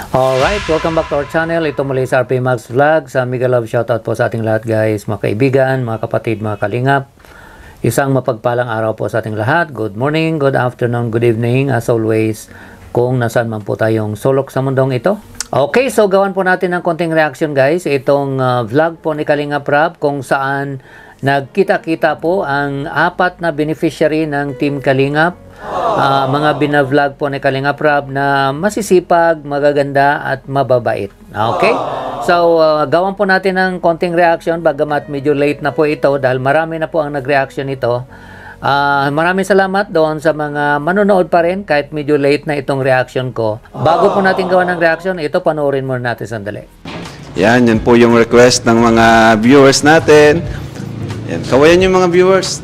Alright, welcome back to our channel. Ito muli sa RP Max Vlog. Sa Mega Love shoutout po sa ating lahat guys, mga kaibigan, mga kapatid, mga kalingap. Isang mapagpalang araw po sa ating lahat. Good morning, good afternoon, good evening as always, kung nasaan man po tayong sulok sa mundong ito. Okay, so gawan po natin ng konting reaction guys. Itong vlog po ni Kalingap Rab kung saan nagkita-kita po ang apat na beneficiary ng Team Kalingap. Mga binavlog po ni Kalingap Rab na masisipag, magaganda at mababait. Okay? So, gawan po natin ng konting reaction bagamat medyo late na po ito dahil marami na po ang nag-reaction ito. Maraming salamat doon sa mga manonood pa rin kahit medyo late na itong reaction ko. Bago po natin gawa ng reaction, ito panoorin muna natin sandali. Yan po yung request ng mga viewers natin. Yan, kawayan yung mga viewers.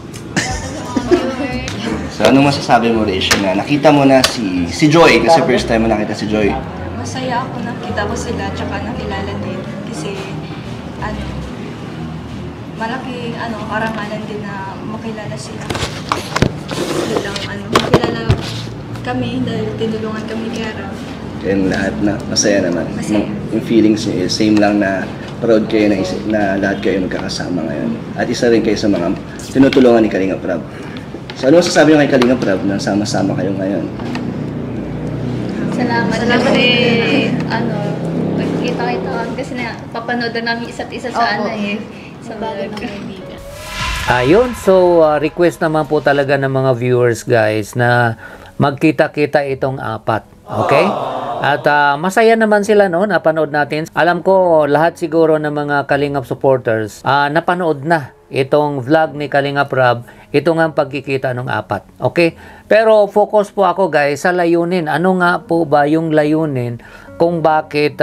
So, anong masasabi mo, Rachel, na nakita mo na si Joy, kasi first time mo nakita si Joy? Masaya ako nakita ko sila, tsaka nakilala din. Kasi, malaking, karangalan din na makilala sila. Makilala kami dahil tinulungan kami kay Rab. And lahat na, masaya naman. Masaya. Yung feelings niyo, same lang na proud kayo na lahat kayo magkakasama ngayon. At isa rin kayo sa mga tinutulungan ni Kalingap Rab. So, ano masasabi nyo kay Kalingap Rab na sama-sama kayo ngayon? Salamat kasi nagkita-kita kasi papanood na namin isa't isa sa sa vlog. Ayun, so request naman po talaga ng mga viewers guys na magkita-kita itong apat. Okay? At masaya naman sila no, napanood natin. Alam ko lahat siguro ng mga Kalingap supporters napanood na itong vlog ni Kalingap Rab, ito nga ang pagkikita ng apat. Okay? Pero focus po ako guys sa layunin. Ano nga po ba yung layunin kung bakit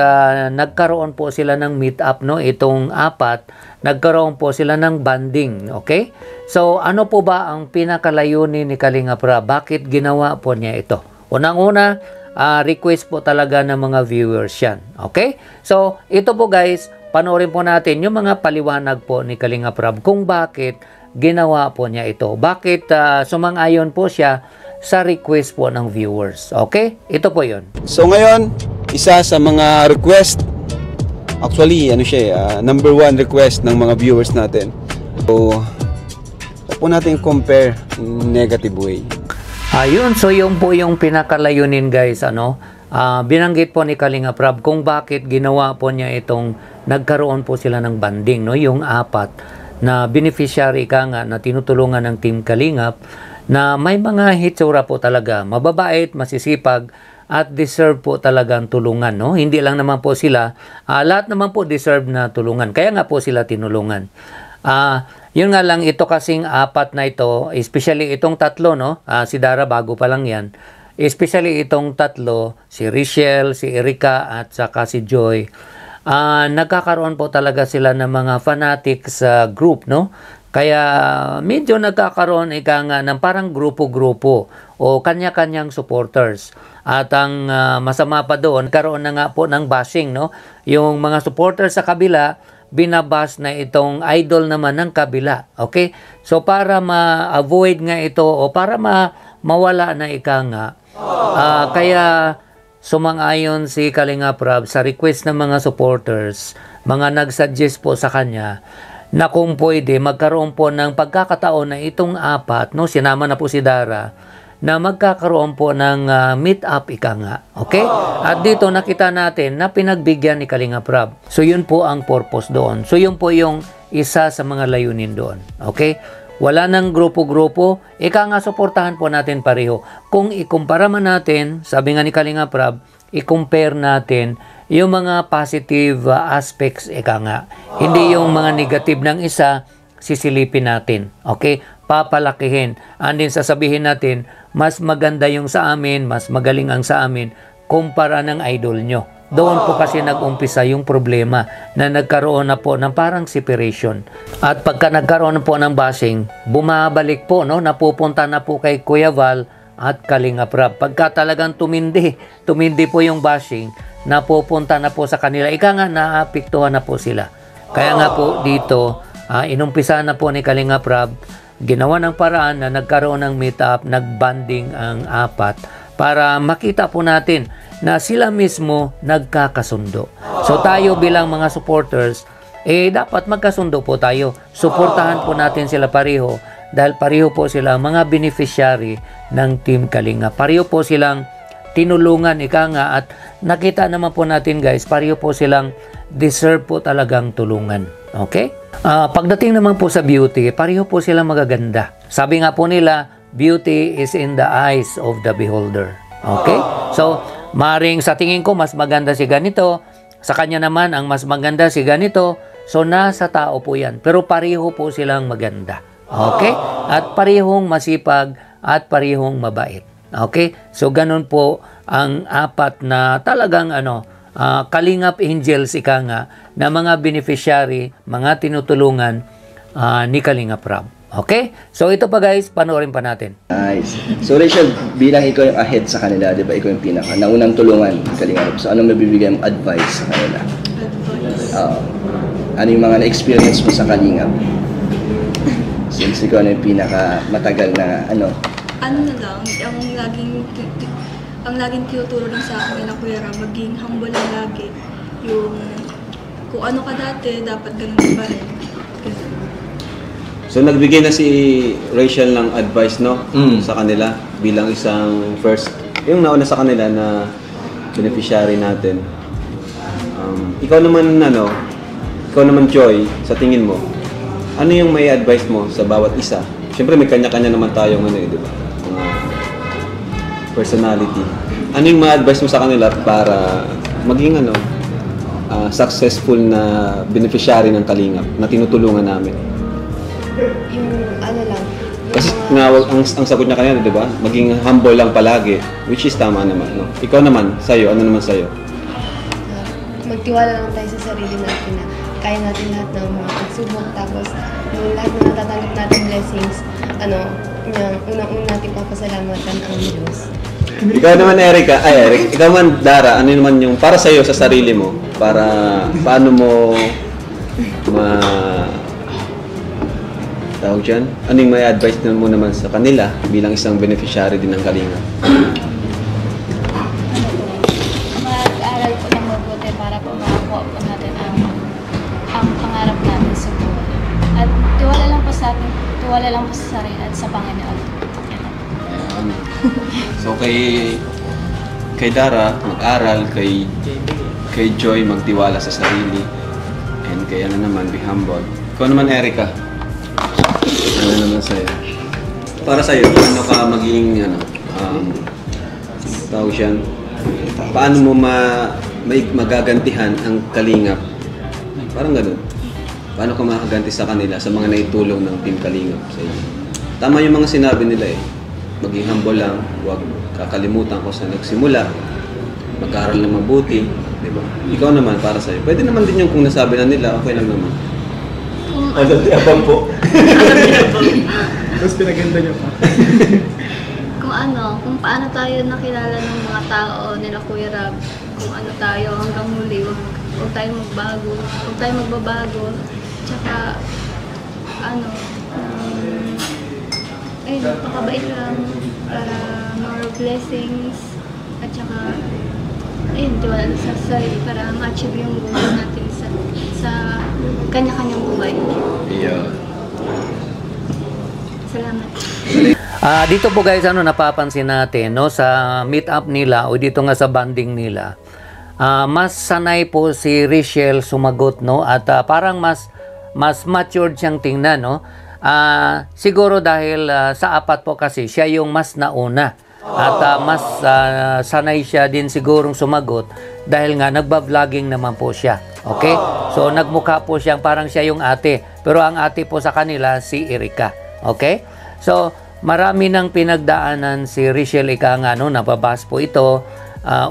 nagkaroon po sila ng meet up no? Itong apat, nagkaroon po sila ng banding. Okay? So ano po ba ang pinakalayunin ni Kalingap Rab? Bakit ginawa po niya ito? Unang-una, request po talaga ng mga viewers yan. Okay? So ito po guys, panoorin po natin yung mga paliwanag po ni Kalingap Rab kung bakit ginawa po niya ito. Bakit sumang-ayon po siya sa request po ng viewers. Okay? Ito po yun. So ngayon, isa sa mga request, actually, number one request ng mga viewers natin. So, po natin compare negative way. Ayun, so yun po yung pinakalayunin guys, binanggit po ni Kalingap Rab kung bakit ginawa po niya itong nagkaroon po sila ng banding, no? Yung apat na beneficiary na tinutulungan ng Team Kalingap na may mga hitsura po talaga, mababait, masisipag at deserve po talagang tulungan, no? Hindi lang naman po sila, lahat naman po deserve na tulungan, kaya nga po sila tinulungan. Yun nga lang, ito kasing apat na ito, especially itong tatlo, no? Si Dara bago pa lang yan, especially itong tatlo, si Rachel, si Erica at saka si Joy, nagkakaroon po talaga sila ng mga fanatics group, no? Kaya medyo nagkakaroon ng parang grupo-grupo o kanya-kanyang supporters. At ang masama pa doon, karoon na nga po ng bashing, no? Yung mga supporters sa kabila, binabash na itong idol naman ng kabila. Okay? So para ma-avoid nga ito o para mawala na kaya sumang-ayon si Kalingap Rab sa request ng mga supporters, mga nag-suggest po sa kanya na kung pwede magkaroon po ng pagkakataon na itong apat, no, sinama na po si Dara, na magkakaroon po ng meet up Okay? At dito nakita natin na pinagbigyan ni Kalingap Rab. So yun po ang purpose doon. So yun po yung isa sa mga layunin doon. Okay? Wala nang grupo-grupo, suportahan po natin pareho. Kung ikumpara man natin, sabi nga ni Kalingap Rab, i-compare natin yung mga positive aspects, Hindi yung mga negative ng isa, sisilipin natin. Okay? Papalakihin. And then sasabihin natin, mas maganda yung sa amin, mas magaling ang sa amin, kumpara ng idol nyo. Doon po kasi nag-umpisa yung problema na nagkaroon na po ng parang separation. At pagka nagkaroon na po ng bashing, bumabalik po, no? Napupunta na po kay Kuya Val at Kalingap Rab. Pagka talagang tumindi po yung bashing, napupunta na po sa kanila. Naapektuhan na po sila. Kaya nga po dito, inumpisa na po ni Kalingap Rab, ginawa ng paraan na nagkaroon ng meet-up, nagbanding ang apat para makita po natin na sila mismo nagkakasundo. So tayo bilang mga supporters, dapat magkasundo po tayo. Suportahan po natin sila pareho dahil pareho po sila mga beneficiary ng Team Kalingap. Pareho po silang tinulungan, ika nga, at nakita naman po natin guys, pareho po silang deserve po talagang tulungan. Okay? Pagdating naman po sa beauty, pareho po silang magaganda. Sabi nga po nila, beauty is in the eyes of the beholder. Okay? So, maring sa tingin ko, mas maganda si ganito. Sa kanya naman, ang mas maganda si ganito. So, nasa tao po yan. Pero pareho po silang maganda. Okay? At parehong masipag at parehong mabait. Okay? So, ganun po ang apat na talagang Kalingap Angels, ika nga, na mga beneficiary, mga tinutulungan ni Kalingap Rob. Okay? So, ito pa guys, panoorin pa natin. Nice. So Rachel, bilang ikaw yung ahead sa kanila, di ba ikaw yung pinaka naunang tulungan ni Kalingap. So anong mabibigay mong advice sa kanila? Ano yung mga na-experience mo sa Kalingap? Since ikaw na yung pinaka matagal na Ano na lang, ang laging tinuturo lang sa akin nila Kuya Rob, maging humble lang lagi. Yung kung ano ka dati, dapat ganun pa rin. Ganun. So nagbigay na si Rachel ng advice, no? Sa kanila bilang isang first, yung nauna sa kanila na beneficiary natin. Ikaw naman Joy, sa tingin mo, ano yung may advice mo sa bawat isa? Siyempre may kanya-kanya naman tayong di ba? Mga personality. Ano yung ma-advise mo sa kanila para maging successful na beneficiary ng Kalingap na tinutulungan namin? Yung lang. Kasi ang sagot niya kanina, di ba? Maging humble lang palagi, which is tama naman, no? Ikaw naman, sa'yo, ano naman sa'yo? Magtiwala lang tayo sa sarili natin na kaya natin lahat ng mga pagsubok, tapos yung lahat na natatanggap natin blessings, unang-una natin papasalamatan ang Diyos. Ikaw naman Eric, ikaw man Dara, ano naman yung para sa'yo sa sarili mo? Paano mo tawag dyan? Ano yung may advice mo naman sa kanila bilang isang beneficiary din ng Kalingap? Mag-aral po ng mabuti para po makakuha po natin ang pangarap natin sa buhay. At tiwala lang po sa sarili at sa Panginoon. So kay Dara, mag-aral, kay Joy, magtiwala sa sarili, and kay naman, be humble. Ikaw naman Erica, ano naman sa'yo? Para sa'yo, paano ka maging, tawag siya, paano mo magagantihan ang Kalingap? Parang ganun. Paano ka makaganti sa kanila, sa mga naitulong ng Team Kalingap sa inyo? Tama yung mga sinabi nila maging humble lang, huwag kakalimutan ko sa nagsimula, mag-aaral na mabuti, di ba? Ikaw naman, para sa'yo. Pwede naman din yung kung nasabi na nila, okay lang naman. Abang po. Mas pinaganda niyo pa. Kung paano tayo nakilala ng mga tao nila Kuya Rob, kung ano tayo hanggang muli, huwag tayo magbabago, tsaka napakabait lang para more blessings, at tsaka tiwala sa sarili para ma-achieve yung goal natin sa kanya-kanyang buhay. Yeah. Salamat. Dito po guys, napapansin natin, no, sa meet up nila o dito nga sa banding nila, mas sanay po si Rachel sumagot, no, at parang mas matured siyang tingnan, no. Siguro dahil sa apat po kasi siya yung mas nauna at mas sanay siya din sigurong sumagot dahil nga nagba-vlogging naman po siya. Okay? So nagmukha po siyang parang siya yung ate, pero ang ate po sa kanila si Erica. Okay? So marami nang pinagdaanan si Rachel, ika nga, no, napabas po ito,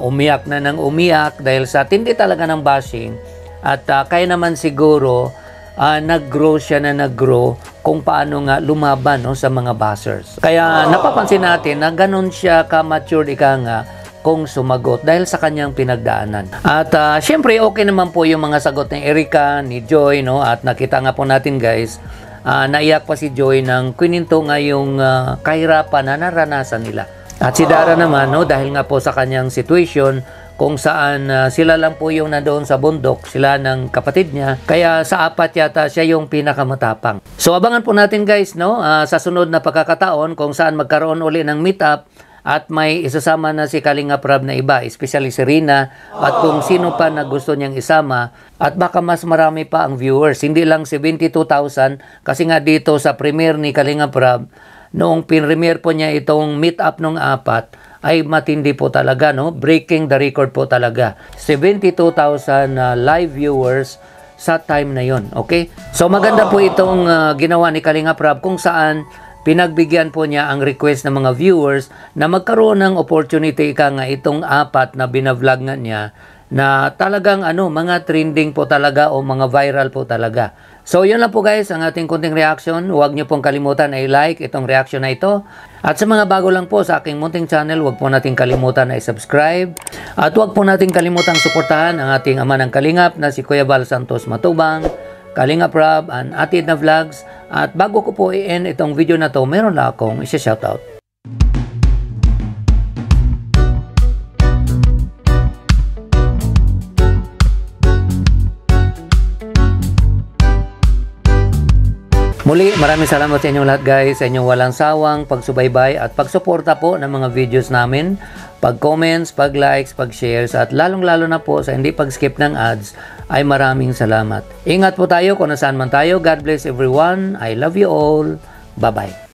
umiyak na ng umiyak dahil sa tindi talaga ng bashing, at kaya naman siguro nag-grow kung paano nga lumaban, no, sa mga bashers. Kaya napapansin natin na ganun siya ka-mature, ika nga, kung sumagot dahil sa kanyang pinagdaanan. At syempre okay naman po yung mga sagot ni Erica, ni Joy, no, at nakita nga po natin guys, naiyak pa si Joy ng kininto nga yung kahirapan na naranasan nila. At si Dara naman, no, dahil nga po sa kanyang situation, kung saan sila lang po yung nandoon sa bundok, sila ng kapatid niya. Kaya sa apat yata siya yung pinakamatapang. So abangan po natin guys, no, sa sunod na pagkakataon kung saan magkaroon uli ng meetup at may isasama na si Kalinga Prab na iba, especially si Rina, at kung sino pa na gusto niyang isama, at baka mas marami pa ang viewers, hindi lang 72,000, kasi nga dito sa premiere ni Kalinga Prab, noong pinremiere po niya itong meetup ng apat, ay matindi po talaga, no? Breaking the record po talaga. 72,000 live viewers sa time na yon. Okay? So maganda po itong ginawa ni Kalinga Prab kung saan pinagbigyan po niya ang request ng mga viewers na magkaroon ng opportunity nga itong apat na binavlog nga niya na talagang mga trending po talaga o mga viral po talaga. So yun lang po guys ang ating kunting reaction. Huwag niyo pong kalimutan ay like itong reaction na ito. At sa mga bago lang po sa aking munting channel, huwag po nating kalimutan ay subscribe. At huwag po nating kalimutan suportahan ang ating ama ng Kalingap na si Kuya Val Santos Matubang, Kalinga Prab, and Atid na Vlogs. At bago ko po i-end itong video na to, meron lang akong isa-shoutout. Muli, maraming salamat sa inyong lahat guys, sa inyong walang sawang pagsubaybay at pagsuporta po ng mga videos namin, pag-comments, pag-likes, pag-shares at lalong-lalo na po sa hindi pag-skip ng ads ay maraming salamat. Ingat po tayo kung nasaan man tayo. God bless everyone. I love you all. Bye-bye.